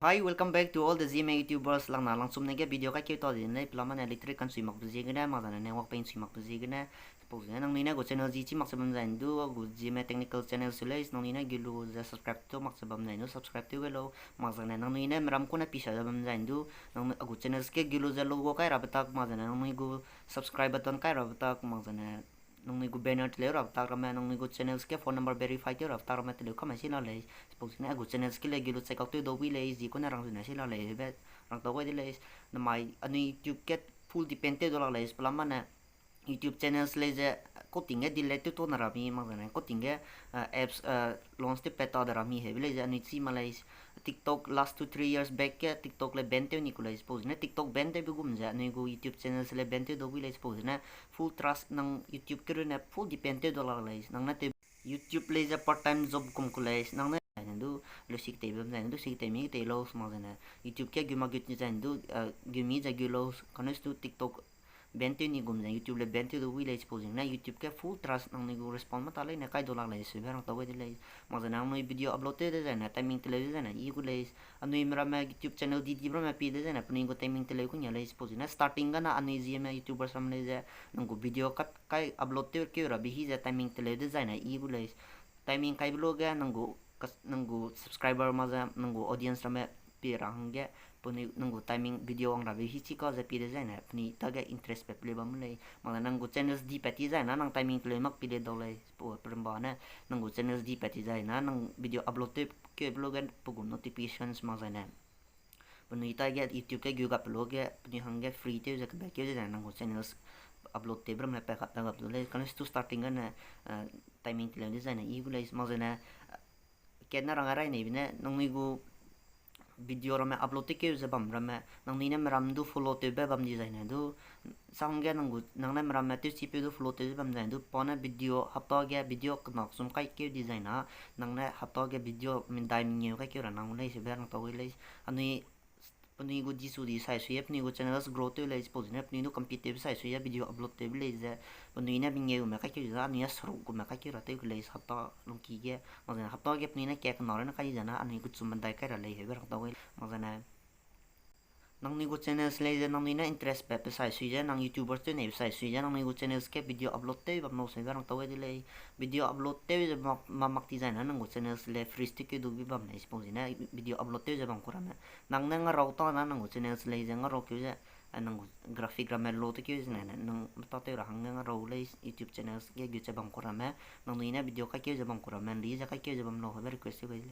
Hi, welcome back to all the ZMA YouTubers lang na lang sum nage video ka kito din na plama na electric kan suimak buzi gana magana na wak pain suimak buzi gana suppose na nang nina go channel ji chi maksabam zain du go ZMA technical channel sulais nang nina gilu za subscribe to maksabam zain du subscribe to gelo magana nang nina meram ko na pisa zabam zain du nang go channel ske gilu za logo kai rabatak magana nang go subscribe button kai rabatak magana nung nigo banner tile rab tar ma nung nigo channels ke phone number verify te rab tar ma tile kama sila le suppose na go channels ke le gilu check out to do wi le ji ko na rang na sila le bet rang to ko dile na mai ani youtube ke full depende dollar le plama na YouTube channels le je ko tinge dile to na rami ma na ko tinge apps launch te peta da rami he le je ani si malais TikTok last 2 3 years back ke TikTok le bente ni ko le suppose na TikTok bente bi gum ja ni go YouTube channels le bente do bi le suppose na full trust nang YouTube ke na full depende dollar le nang na te YouTube le je part time job kum ko le nang na du lo sik te bam na du sik te mi te lo ma na YouTube ke guma git ni du gumi ja gulo kanes tu TikTok bente ni gum na YouTube le bente do wile exposing na YouTube ke full trust nang ni go respond ma tale na kai dollar le se berang tawe dile ma na no video upload de na timing tele de na i go le anu imra ma YouTube channel di di bro ma pi de na puni go timing tele ko nya le exposing na starting ga na anu ji ma YouTuber sam le je nang go video kat kai upload te ke ra bi hi ja timing tele de na i go le timing kai blog ga nang go subscriber ma za nang go audience ra ma pi rang ge puni nunggu timing video ang rabi hichi ko za pide zaina puni taga interest pe ple bam le mala nunggu channels di peti zaina nang timing ple mak pide dole po perembana nunggu channels di peti zaina nang video upload te ke blogan pugun notifications ma zaina puni taga youtube ke gyuga blog ge puni hange free te za ke ke zaina nunggu channels upload te bram le pe khat taga dole kan stu starting na timing ple zaina i gulai ma zaina kenna rangarai ne bine nang nigu video rame upload ke ze bam rame nang ni nem ram du follow te be bam design du sang ge nang nang nem ram te chi pe du follow te bam design du pona video hapta ge video knak sum kai ke design na nang ne hapta ge video min dai min ye kai ke ra nang le se ber nang to le ani puni go jisu di sai su yep ni go channels grow te le expose ne puni no competitive sai su ya video upload te le ze puni ne bin ye me kai ke za ni ya sru go me kai ke ra te le hapta long ki ge ma ne hapta ge puni ne ke ka na kai jana ani go chum dai kai ra le he ber to magana nang ni go channels le nang ni na interest pe pe sai sui nang YouTuber te ne sai sui nang ni go channels ke video upload te ba no se garang tawe dile video upload te ma mak ti zana nang go channels le free stick du bi bam ne suppose na video upload te bang kurana nang nang raw ta na nang go channels le jang raw kyu ja nang graphic ramen lo te kyu na nang ta te ra hang nang raw le YouTube channels ke gyu che bang kurama nang ni na video ka kyu ja bang kurama li ja ka kyu ja bam no ha request ke